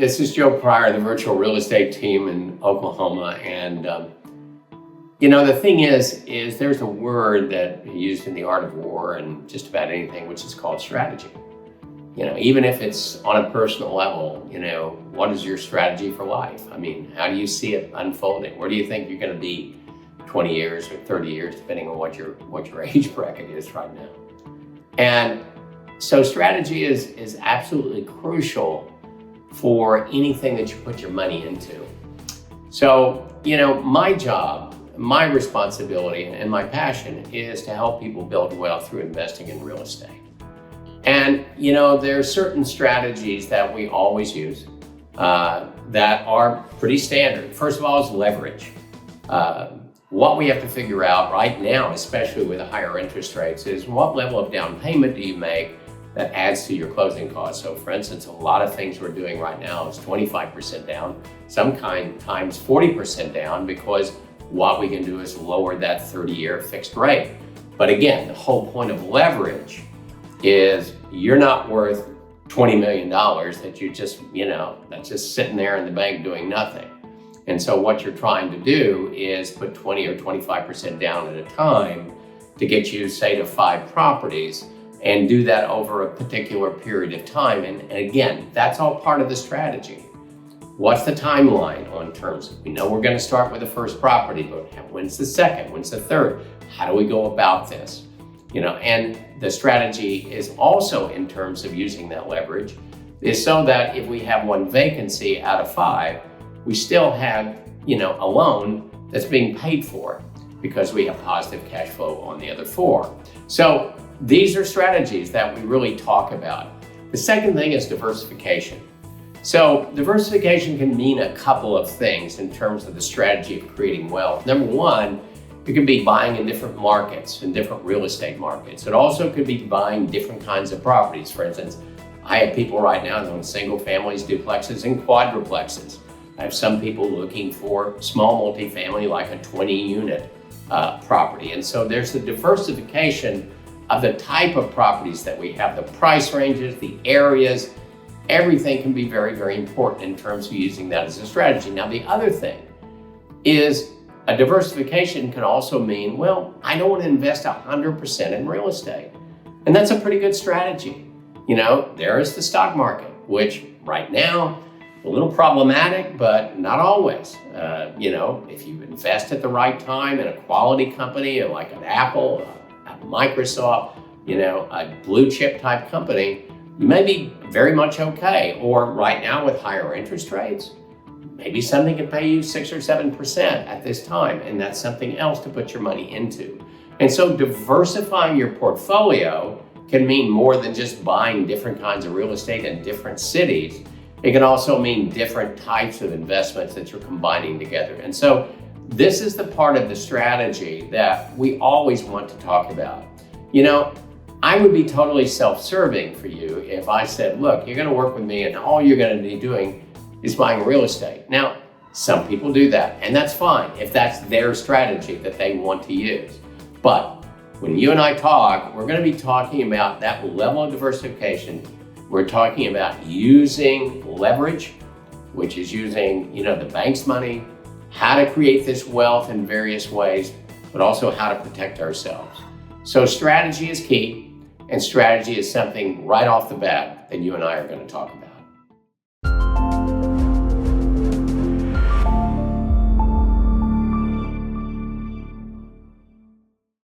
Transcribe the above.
This is Joe Pryor, the virtual real estate team in Oklahoma. And, the thing is there's a word that is used in the art of war and just about anything, which is called strategy. Even if it's on a personal level, what is your strategy for life? I mean, how do you see it unfolding? Where do you think you're going to be 20 years or 30 years, depending on what your age bracket is right now? And so strategy is absolutely crucial for anything that you put your money into. So, my job, my responsibility, and my passion is to help people build wealth through investing in real estate. And, there are certain strategies that we always use that are pretty standard. First of all is leverage. What we have to figure out right now, especially with the higher interest rates, is what level of down payment do you make that adds to your closing costs. So for instance, a lot of things we're doing right now is 25% down, sometimes 40% down, because what we can do is lower that 30-year fixed rate. But again, the whole point of leverage is you're not worth $20 million that you just, that's just sitting there in the bank doing nothing. And so what you're trying to do is put 20 or 25% down at a time to get you, say, to 5 properties, and do that over a particular period of time. And again, that's all part of the strategy. What's the timeline on terms? We know we're going to start with the first property, but when's the second? When's the third? How do we go about this? And the strategy is also, in terms of using that leverage, is so that if we have 1 vacancy out of 5, we still have, a loan that's being paid for because we have positive cash flow on the other 4. So these are strategies that we really talk about. The second thing is diversification. So diversification can mean a couple of things in terms of the strategy of creating wealth. Number one, it could be buying in different markets, in different real estate markets. It also could be buying different kinds of properties. For instance, I have people right now that own single families, duplexes, and quadruplexes. I have some people looking for small multifamily, like a 20-unit property. And so there's the diversification of the type of properties that we have, the price ranges, the areas. Everything can be very, very important in terms of using that as a strategy. Now, the other thing is a diversification can also mean, well, I don't want to invest 100% in real estate. And that's a pretty good strategy. There is the stock market, which right now, a little problematic, but not always. If you invest at the right time in a quality company like an Apple, a Microsoft, a blue chip type company, you may be very much okay. Or right now with higher interest rates, maybe something can pay you 6 or 7% at this time, and that's something else to put your money into. And so diversifying your portfolio can mean more than just buying different kinds of real estate in different cities. It can also mean different types of investments that you're combining together. And so this is the part of the strategy that we always want to talk about. I would be totally self-serving for you if I said, look, you're going to work with me and all you're going to be doing is buying real estate. Now, some people do that, and that's fine if that's their strategy that they want to use. But when you and I talk, we're going to be talking about that level of diversification. We're talking about using leverage, which is using, the bank's money, how to create this wealth in various ways, but also how to protect ourselves. So strategy is key, and strategy is something right off the bat that you and I are going to talk about.